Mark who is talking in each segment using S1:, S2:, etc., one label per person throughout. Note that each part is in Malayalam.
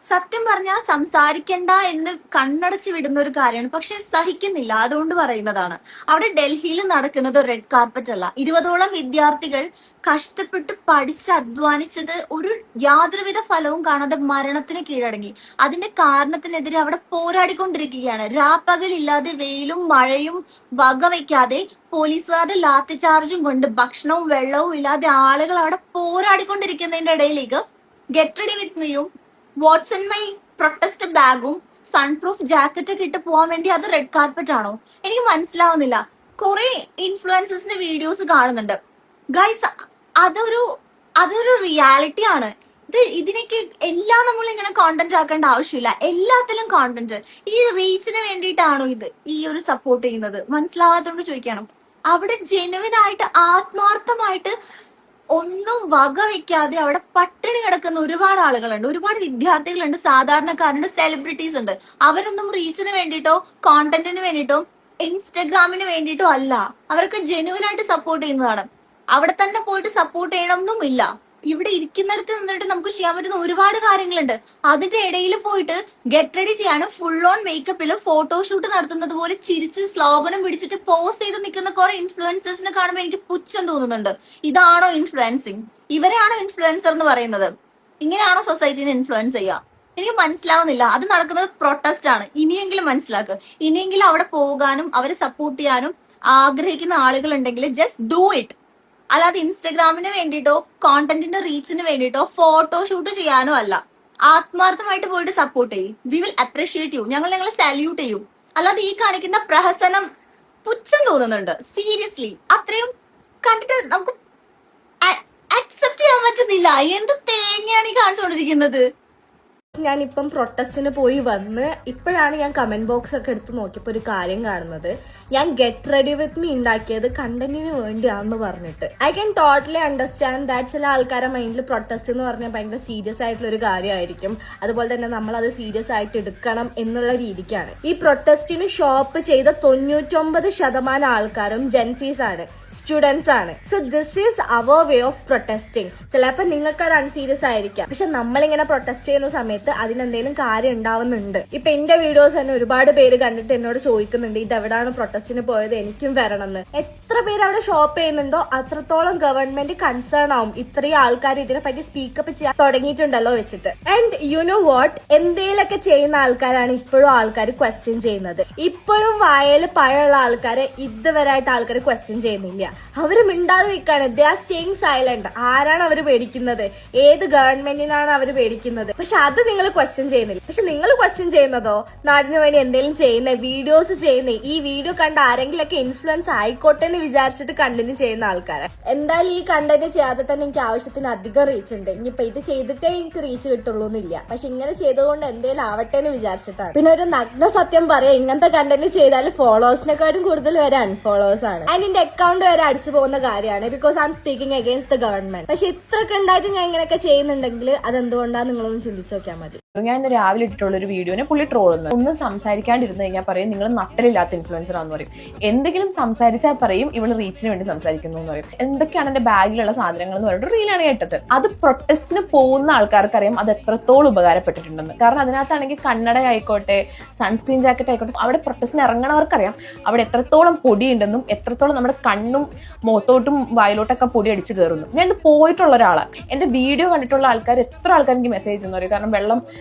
S1: സത്യം പറഞ്ഞാൽ സംസാരിക്കണ്ട എന്ന് കണ്ണടച്ച് വിടുന്ന ഒരു കാര്യമാണ്, പക്ഷെ സഹിക്കുന്നില്ല, അതുകൊണ്ട് പറയുന്നതാണ്. അവിടെ ഡൽഹിയിൽ നടക്കുന്നത് റെഡ് കാർപ്പറ്റ് അല്ല. 20ഓളം വിദ്യാർത്ഥികൾ കഷ്ടപ്പെട്ട് പഠിച്ച് അധ്വാനിച്ചത് ഒരു യാതൊരുവിധ ഫലവും കാണാതെ മരണത്തിന് കീഴടങ്ങി. അതിന്റെ കാരണത്തിനെതിരെ അവിടെ പോരാടിക്കൊണ്ടിരിക്കുകയാണ്. രാപ്പകലില്ലാതെ വെയിലും മഴയും വകവയ്ക്കാതെ പോലീസുകാരുടെ ലാത്തി ചാർജും കൊണ്ട് ഭക്ഷണവും വെള്ളവും ഇല്ലാതെ ആളുകൾ അവിടെ പോരാടിക്കൊണ്ടിരിക്കുന്നതിന്റെ ഇടയിലേക്ക് ഗെറ്റ് റെഡി വിത്ത് മീയും വാട്ട്സൺ മൈ പ്രൊട്ടസ്റ്റ് ബാഗും സൺ പ്രൂഫ് ജാക്കറ്റ് ഒക്കെ ഇട്ട് പോകാൻ വേണ്ടി അത് റെഡ് കാർപ്പറ്റ് ആണോ? എനിക്ക് മനസ്സിലാവുന്നില്ല. കുറെ ഇൻഫ്ലുവൻസേഴ്സിന്റെ വീഡിയോസ് കാണുന്നുണ്ട് ഗൈസ്. അതൊരു അതൊരു റിയാലിറ്റി ആണ്. ഇതിനൊക്കെ എല്ലാം നമ്മൾ ഇങ്ങനെ കോണ്ടന്റ് ആക്കേണ്ട ആവശ്യമില്ല. എല്ലാത്തിലും കോണ്ടന്റ്. ഈ റീച്ചിന് വേണ്ടിയിട്ടാണോ ഈ ഒരു സപ്പോർട്ട് ചെയ്യുന്നത്? മനസ്സിലാവാത്തോണ്ട് ചോദിക്കണം. അവിടെ ജെനുവിൻ ആയിട്ട് ആത്മാർത്ഥമായിട്ട് ഒന്നും വക വെക്കാതെ അവിടെ പട്ടിണി കിടക്കുന്ന ഒരുപാട് ആളുകളുണ്ട്, ഒരുപാട് വിദ്യാർത്ഥികളുണ്ട്, സാധാരണക്കാരുണ്ട്, സെലിബ്രിറ്റീസ് ഉണ്ട്. അവരൊന്നും റീച്ചിന് വേണ്ടിയിട്ടോ കോണ്ടന്റിന് വേണ്ടിയിട്ടോ ഇൻസ്റ്റഗ്രാമിന് വേണ്ടിയിട്ടോ അല്ല, അവർക്ക് ജെനുവിൻ ആയിട്ട് സപ്പോർട്ട് ചെയ്യുന്നതാണ്. അവിടെ തന്നെ പോയിട്ട് സപ്പോർട്ട് ചെയ്യണമെന്നുമില്ല. ഇവിടെ ഇരിക്കുന്നിടത്ത് നിന്നിട്ട് നമുക്ക് ചെയ്യാൻ പറ്റുന്ന ഒരുപാട് കാര്യങ്ങളുണ്ട്. അതിന്റെ ഇടയിൽ പോയിട്ട് ഗെറ്റ് റെഡി ചെയ്യാനും ഫുൾ ഓൺ മേക്കപ്പിൽ ഫോട്ടോഷൂട്ട് നടത്തുന്നത് പോലെ ചിരിച്ച് സ്ലോഗനും പിടിച്ചിട്ട് പോസ്റ്റ് ചെയ്ത് നിൽക്കുന്ന കുറെ ഇൻഫ്ലുവൻസേഴ്സിനെ കാണുമ്പോൾ എനിക്ക് പുച്ഛം തോന്നുന്നുണ്ട്. ഇതാണോ ഇൻഫ്ലുവൻസിങ്? ഇവരെയാണോ ഇൻഫ്ലുവൻസർ എന്ന് പറയുന്നത്? ഇങ്ങനെയാണോ സൊസൈറ്റിനെ ഇൻഫ്ലുവൻസ് ചെയ്യുക? എനിക്ക് മനസ്സിലാവുന്നില്ല. അത് നടക്കുന്നത് പ്രൊട്ടസ്റ്റ് ആണ്. ഇനിയെങ്കിലും മനസ്സിലാക്കുക. ഇനിയെങ്കിലും അവിടെ പോകാനും അവരെ സപ്പോർട്ട് ചെയ്യാനും ആഗ്രഹിക്കുന്ന ആളുകൾ ഉണ്ടെങ്കിൽ ജസ്റ്റ് ഡു ഇറ്റ്. അല്ലാതെ ഇൻസ്റ്റഗ്രാമിന് വേണ്ടിയിട്ടോ കോണ്ടന്റിന്റെ റീച്ചിന് വേണ്ടിയിട്ടോ ഫോട്ടോഷൂട്ട് ചെയ്യാനോ അല്ല. ആത്മാർത്ഥമായിട്ട് പോയിട്ട് സപ്പോർട്ട് ചെയ്യും. We will appreciate you. ഞങ്ങൾ നിങ്ങളെ സാല്യൂട്ട് ചെയ്യും. അല്ലാതെ ഈ കാണിക്കുന്ന പ്രഹസനം പുച്ഛം തോന്നുന്നുണ്ട്. സീരിയസ്ലി അത്രയും കണ്ടിട്ട് നമുക്ക് അക്സെപ്റ്റ് ചെയ്യാൻ പറ്റുന്നില്ല. എന്ത് തേങ്ങയാണ് ഈ കാണിച്ചുകൊണ്ടിരിക്കുന്നത്?
S2: ഞാനിപ്പം പ്രൊട്ടസ്റ്റിന് പോയി വന്ന് ഇപ്പോഴാണ് ഞാൻ കമന്റ് ബോക്സ് ഒക്കെ എടുത്ത് നോക്കിയപ്പോൾ ഒരു കാര്യം കാണുന്നത്. ഞാൻ ഗെറ്റ് റെഡി വിത്ത് മീ ഉണ്ടാക്കിയത് കണ്ടന്റിന് വേണ്ടിയാണെന്ന് പറഞ്ഞിട്ട്. I can totally understand that ചില ആൾക്കാരുടെ മൈൻഡിൽ പ്രൊട്ടസ്റ്റ് എന്ന് പറഞ്ഞാൽ ഭയങ്കര സീരിയസ് ആയിട്ടുള്ള ഒരു കാര്യമായിരിക്കും. അതുപോലെ തന്നെ നമ്മൾ അത് സീരിയസ് ആയിട്ട് എടുക്കണം എന്നുള്ള രീതിക്കാണ്. ഈ പ്രൊട്ടസ്റ്റിന് ഷോപ്പ് ചെയ്ത 99% ആൾക്കാരും ജെൻസീസ് ആണ്, സ്റ്റുഡൻസ് ആണ്. So this is our way of protesting. ചിലപ്പോൾ നിങ്ങൾക്ക് അത് അൺസീരിയസ് ആയിരിക്കാം, പക്ഷെ നമ്മളിങ്ങനെ പ്രൊട്ടസ്റ്റ് ചെയ്യുന്ന സമയത്ത് അതിനെന്തെങ്കിലും കാര്യം ഉണ്ടാവുന്നുണ്ട്. ഇപ്പൊ എന്റെ വീഡിയോസ് തന്നെ ഒരുപാട് പേര് കണ്ടിട്ട് എന്നോട് ചോദിക്കുന്നുണ്ട് ഇതെവിടാണ് പ്രൊട്ടസ്റ്റിന് പോയത്, എനിക്കും വരണം എന്ന്. എത്ര പേര് അവിടെ ഷോപ്പ് ചെയ്യുന്നുണ്ടോ അത്രത്തോളം ഗവൺമെന്റ് കൺസേൺ ആവും ഇത്രയും ആൾക്കാർ ഇതിനെപ്പറ്റി സ്പീക്കപ്പ് ചെയ്യാൻ തുടങ്ങിയിട്ടുണ്ടല്ലോ വെച്ചിട്ട്. ആൻഡ് യു നോ വാട്ട്, എന്തേലൊക്കെ ചെയ്യുന്ന ആൾക്കാരാണ് ഇപ്പോഴും ആൾക്കാർ ക്വസ്റ്റ്യൻ ചെയ്യുന്നത്. ഇപ്പോഴും വായല് പഴയുള്ള ആൾക്കാരെ ഇതുവരായിട്ട് ആൾക്കാർ ക്വസ്റ്റ്യൻ ചെയ്യുന്നില്ല. അവര് മിണ്ടാതെ നിൽക്കാണ്. They are staying silent. ആരാണ് അവര് പേടിക്കുന്നത്? ഏത് ഗവൺമെന്റിനാണ് അവര് പേടിക്കുന്നത്? പക്ഷെ അത് നിങ്ങൾ ക്വസ്റ്റ്യൻ ചെയ്യുന്നില്ല. പക്ഷെ നിങ്ങൾ ക്വസ്റ്റ്യൻ ചെയ്യുന്നതോ നാടിന് വേണ്ടി എന്തെങ്കിലും ചെയ്യുന്ന വീഡിയോസ് ചെയ്യുന്ന ഈ വീഡിയോ കണ്ട ആരെങ്കിലൊക്കെ ഇൻഫ്ലുവൻസ് ആയിക്കോട്ടെ എന്ന് വിചാരിച്ചിട്ട് കണ്ടന്റ് ചെയ്യുന്ന ആൾക്കാരെ. എന്തായാലും ഈ കണ്ടന്റ് ചെയ്യാതെ തന്നെ എനിക്ക് ആവശ്യത്തിന് അധികം റീച്ച് ഉണ്ട്. ഇനിയിപ്പോ ഇത് ചെയ്തിട്ടേ എനിക്ക് റീച്ച് കിട്ടുള്ളൂ എന്നില്ല. പക്ഷെ ഇങ്ങനെ ചെയ്തുകൊണ്ട് എന്തേലും ആവട്ടെ എന്ന് വിചാരിച്ചിട്ടാണ്. പിന്നെ ഒരു നഗ്ന സത്യം പറയാം, ഇങ്ങനത്തെ കണ്ടന്റ് ചെയ്താൽ ഫോളോവേഴ്സിനെക്കാളും കൂടുതൽ വരെ അൺഫോളോവേഴ്സ് ആണ്. ആൻഡ് എന്റെ അക്കൗണ്ട് വരെ അടിച്ചു പോകുന്ന കാര്യമാണ്. Because I M speaking against the government. പക്ഷെ ഇത്രയൊക്കെ ഉണ്ടായിട്ട് ഞാൻ ഇങ്ങനെയൊക്കെ ചെയ്യുന്നുണ്ടെങ്കിൽ അതെന്തുകൊണ്ടാണ് നിങ്ങളൊന്ന് ചിന്തിച്ചു നോക്കിയാൽ മതി.
S3: ഞാൻ ഇന്ന് രാവിലെ ഇട്ടിട്ടുള്ള ഒരു വീഡിയോനെ പുള്ളി ട്രോളുന്നു. ഒന്നും സംസാരിക്കാണ്ടിരുന്നു കഴിഞ്ഞാൽ പറയും നിങ്ങൾ നട്ടലില്ലാത്ത ഇൻഫ്ലുവൻസർ ആണെന്ന് പറയും. എന്തെങ്കിലും സംസാരിച്ചാൽ പറയും ഇവള് റീച്ചിന് വേണ്ടി സംസാരിക്കുന്നു എന്ന് പറയും. എന്തൊക്കെയാണ് എന്റെ ബാഗിലുള്ള സാധനങ്ങൾ എന്ന് പറഞ്ഞിട്ട് റീലാണ് കേട്ടത്. അത് പ്രൊട്ടസ്റ്റിന് പോകുന്ന ആൾക്കാർക്കറിയാം അത് എത്രത്തോളം ഉപകാരപ്പെട്ടിട്ടുണ്ടെന്ന്. കാരണം അതിനകത്താണെങ്കിൽ കണ്ണട ആയിക്കോട്ടെ, സൺസ്ക്രീൻ ജാക്കറ്റ് ആയിക്കോട്ടെ, അവിടെ പ്രൊട്ടസ്റ്റിന് ഇറങ്ങണവർക്കറിയാം അവിടെ എത്രത്തോളം പൊടിയുണ്ടെന്നും എത്രത്തോളം നമ്മുടെ കണ്ണും മുഖത്തോട്ടും വായിലോട്ടൊക്കെ പൊടി അടിച്ച് കയറുന്നു. ഞാൻ ഇത് പോയിട്ടുള്ള ഒരാളാണ്. എന്റെ വീഡിയോ കണ്ടിട്ടുള്ള ആൾക്കാർ എത്ര ആൾക്കാർ എനിക്ക് മെസ്സേജ് എന്ന് പറയും. കാരണം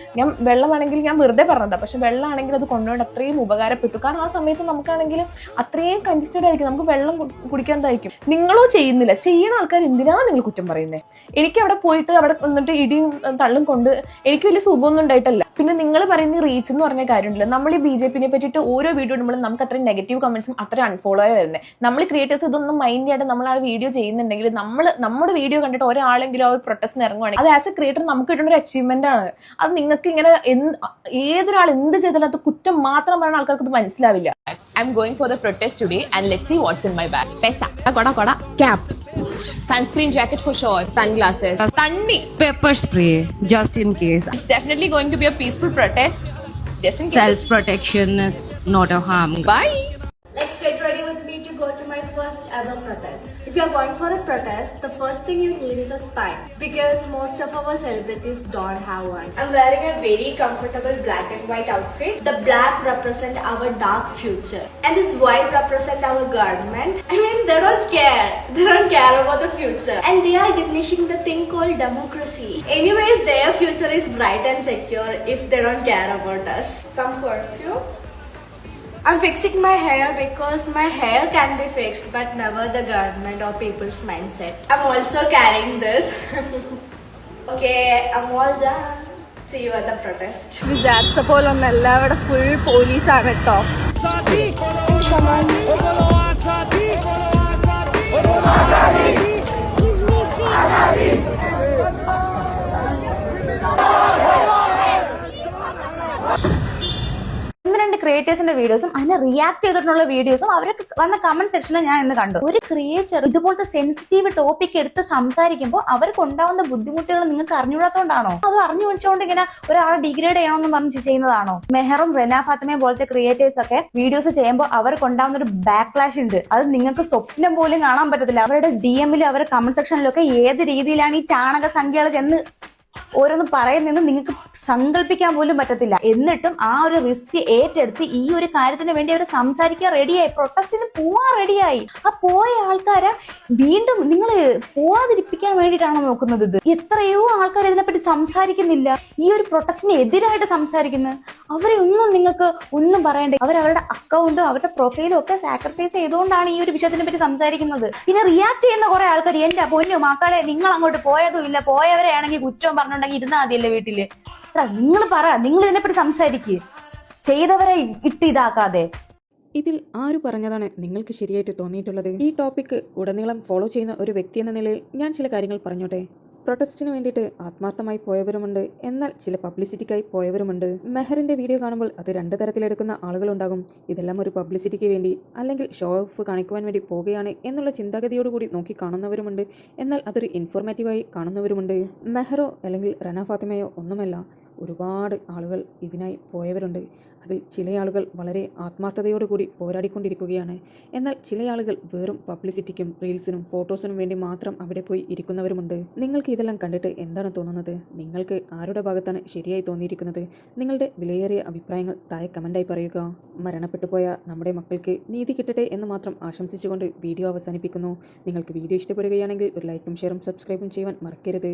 S3: വെള്ളമാണെങ്കിൽ ഞാൻ വെറുതെ പറഞ്ഞതാ, പക്ഷെ വെള്ളമാണെങ്കിൽ അത് കൊണ്ടുപോയിട്ട് അത്രയും ഉപകാരപ്പെട്ടു. കാരണം ആ സമയത്ത് നമുക്കാണെങ്കിൽ അത്രയും കൺജസ്റ്റഡ് ആയിരിക്കും, നമുക്ക് വെള്ളം കുടിക്കാൻ തായിരിക്കും. നിങ്ങളോ ചെയ്യുന്നില്ല. ചെയ്യുന്ന ആൾക്കാർ എന്തിനാ നിങ്ങൾ കുറ്റം പറയുന്നത്? എനിക്ക് അവിടെ പോയിട്ട് അവിടെ വന്നിട്ട് ഇടിയും തള്ളും കൊണ്ട് എനിക്ക് വലിയ സുഖമൊന്നും ഉണ്ടായിട്ടല്ല. പിന്നെ നിങ്ങൾ പറയുന്ന റീച്ച് എന്ന് പറഞ്ഞ കാര്യമുണ്ടല്ലോ, നമ്മൾ ഈ BJP-നെ പറ്റിയിട്ട് ഓരോ വീഡിയോ ഇടുമ്പോഴും നമുക്ക് അത്രയും നെഗറ്റീവ് കമന്റ്സും അത്രയും അൺഫോളോ ആയി വരുന്നത്. നമ്മൾ ക്രിയേറ്റേഴ്സ് ഇതൊന്നും മൈൻഡ് ചെയ്യാണ്ട് നമ്മൾ ആ വീഡിയോ ചെയ്യുന്നുണ്ടെങ്കിൽ നമ്മുടെ വീഡിയോ കണ്ടിട്ട് ഒരാളെങ്കിലും ആ ഒരു പ്രൊട്ടസ്റ്റിന് ഇറങ്ങുവാണെങ്കിൽ അത് ആസ് എ ക്രിയേറ്റർ നമുക്ക് കിട്ടുന്ന ഒരു അച്ചീവ്മെന്റ് ആണ്. അത് നിങ്ങൾക്ക് ഇങ്ങനെ ഏതൊരാൾ എന്ത് ചെയ്താലും അത് കുറ്റം മാത്രം പറയുന്ന ആൾക്കാർക്ക് ഇത് മനസ്സിലാവില്ല. I'm going for the protest today and let's see what's in my bag. Pesa, koda, cap, sunscreen jacket for sure, sunglasses, tanni,
S4: pepper spray just in case.
S3: It's definitely going to be a peaceful protest. Just in case.
S4: Self protection is not a harm.
S3: Bye.
S2: Let's get ready with me to go to my first ever protest. If you're going for a protest, the first thing you need is a spine because most of our celebrities don't have one. I'm wearing a very comfortable black and white outfit. The black represent our dark future and this white represent our government. I mean, they don't care. They don't care about the future and they are diminishing the thing called democracy. Anyways, their future is bright and secure if they don't care about us. Some perfume. I'm fixing my hair because my hair can be fixed but never the government or people's mindset. I'm also carrying this. Okay, I'm all done. See you at the protest. വിചാരിച്ച പോലെ ഒന്നല്ല, ഇവിടെ ഫുൾ പോലീസാണ് കേട്ടോ.
S5: ക്രിയേറ്റേഴ്സിന്റെ വീഡിയോസും അതിനെ റിയാക്ട് ചെയ്തിട്ടുള്ള വീഡിയോസും അവരൊക്കെ വന്ന കമന്റ് സെക്ഷനിൽ ഞാൻ ഇന്ന് കണ്ടു. ഒരു ക്രിയേറ്റർ ഇതുപോലത്തെ സെൻസിറ്റീവ് ടോപ്പിക് എടുത്ത് സംസാരിക്കുമ്പോൾ അവർക്ക് ഉണ്ടാവുന്ന ബുദ്ധിമുട്ടുകൾ നിങ്ങൾക്ക് അറിഞ്ഞുകൂടാത്തോണ്ടാണോ, അത് അറിഞ്ഞു വെച്ചുകൊണ്ട് ഇങ്ങനെ ഒരാളെ ഡിഗ്രേഡ് ചെയ്യണമെന്ന് പറഞ്ഞ് ചെയ്യുന്നതാണോ? മെഹറും റെന ഫാത്തിമയും പോലത്തെ ക്രിയേറ്റേഴ്സ് ഒക്കെ വീഡിയോസ് ചെയ്യുമ്പോൾ അവർക്ക് ഉണ്ടാവുന്ന ഒരു ബാക്ക്ലാഷ് ഉണ്ട്. അത് നിങ്ങൾക്ക് സ്വപ്നം പോലും കാണാൻ പറ്റത്തില്ല. അവരുടെ DM-ലും അവരുടെ കമന്റ് സെക്ഷനിലൊക്കെ ഏത് രീതിയിലാണ് ഈ ചാണക സംഖ്യകൾ ചെന്ന് ഓരോന്ന് പറയുന്നതെന്ന് നിങ്ങൾക്ക് സങ്കല്പിക്കാൻ പോലും പറ്റത്തില്ല. എന്നിട്ടും ആ ഒരു റിസ്ക് ഏറ്റെടുത്ത് ഈ ഒരു കാര്യത്തിന് വേണ്ടി അവർ സംസാരിക്കാൻ റെഡിയായി, പ്രൊട്ടസ്റ്റിന് പോവാൻ റെഡിയായി. ആ പോയ ആൾക്കാരെ വീണ്ടും നിങ്ങൾ പോവാതിരിപ്പിക്കാൻ വേണ്ടിയിട്ടാണോ നോക്കുന്നത്? ഇത് എത്രയോ ആൾക്കാർ ഇതിനെപ്പറ്റി സംസാരിക്കുന്നില്ല, ഈ ഒരു പ്രൊട്ടസ്റ്റിന് എതിരായിട്ട് സംസാരിക്കുന്നത്. അവരെ ഒന്നും നിങ്ങൾക്ക് ഒന്നും പറയണ്ടേ. അവരവരുടെ അക്കൗണ്ടും അവരുടെ പ്രൊഫൈലും ഒക്കെ സാക്രിഫൈസ് ചെയ്തുകൊണ്ടാണ് ഈ ഒരു വിഷയത്തിനെ പറ്റി സംസാരിക്കുന്നത്. പിന്നെ റിയാക്ട് ചെയ്യുന്ന കുറെ ആൾക്കാർ എന്റെ പൊന്നു മക്കളെ നിങ്ങൾ അങ്ങോട്ട് പോയതും ഇല്ല, പോയവരെ ആണെങ്കിൽ കുറ്റവും പറഞ്ഞുണ്ടെങ്കിൽ ഇരുന്നാ മതിയല്ലേ വീട്ടില്. നിങ്ങൾ പറ, നിങ്ങൾ ഇതിനെപ്പറ്റി സംസാരിക്കുക, ചെയ്തവരെ ഇതാക്കാതെ.
S6: ഇതിൽ ആര് പറഞ്ഞതാണ് നിങ്ങൾക്ക് ശരിയായിട്ട് തോന്നിയിട്ടുള്ളത്? ഈ ടോപ്പിക്ക് ഉടനീളം ഫോളോ ചെയ്യുന്ന ഒരു വ്യക്തി എന്ന നിലയിൽ ഞാൻ ചില കാര്യങ്ങൾ പറഞ്ഞോട്ടെ. പ്രൊട്ടസ്റ്റിന് വേണ്ടിയിട്ട് ആത്മാർത്ഥമായി പോയവരുമുണ്ട്, എന്നാൽ ചില പബ്ലിസിറ്റിക്കായി പോയവരുമുണ്ട്. മെഹറിൻ്റെ വീഡിയോ കാണുമ്പോൾ അത് രണ്ട് തരത്തിലെടുക്കുന്ന ആളുകളുണ്ടാകും. ഇതെല്ലാം ഒരു പബ്ലിസിറ്റിക്ക് വേണ്ടി അല്ലെങ്കിൽ ഷോ ഓഫ് കാണിക്കുവാൻ വേണ്ടി പോവുകയാണ് എന്നുള്ള ചിന്താഗതിയോടുകൂടി നോക്കി കാണുന്നവരുമുണ്ട്, എന്നാൽ അതൊരു ഇൻഫോർമേറ്റീവായി കാണുന്നവരുമുണ്ട്. മെഹറോ അല്ലെങ്കിൽ റന ഫാത്തിമയോ ഒന്നുമല്ല, ഒരുപാട് ആളുകൾ ഇതിനായി പോയവരുണ്ട്. അതിൽ ചില ആളുകൾ വളരെ ആത്മാർത്ഥതയോടുകൂടി പോരാടിക്കൊണ്ടിരിക്കുകയാണ്. എന്നാൽ ചില ആളുകൾ വെറും പബ്ലിസിറ്റിക്കും റീൽസിനും ഫോട്ടോസിനും വേണ്ടി മാത്രം അവിടെ പോയി ഇരിക്കുന്നവരുമുണ്ട്. നിങ്ങൾക്ക് ഇതെല്ലാം കണ്ടിട്ട് എന്താണ് തോന്നുന്നത്? നിങ്ങൾക്ക് ആരുടെ ഭാഗത്താണ് ശരിയായി തോന്നിയിരിക്കുന്നത്? നിങ്ങളുടെ വിലയേറിയ അഭിപ്രായങ്ങൾ താഴെ കമൻ്റായി പറയുക. മരണപ്പെട്ടു പോയ നമ്മുടെ മക്കൾക്ക് നീതി കിട്ടട്ടെ എന്ന് മാത്രം ആശംസിച്ചുകൊണ്ട് വീഡിയോ അവസാനിപ്പിക്കുന്നു. നിങ്ങൾക്ക് വീഡിയോ ഇഷ്ടപ്പെടുകയാണെങ്കിൽ ഒരു ലൈക്കും ഷെയറും സബ്സ്ക്രൈബും ചെയ്യുവാൻ മറക്കരുത്.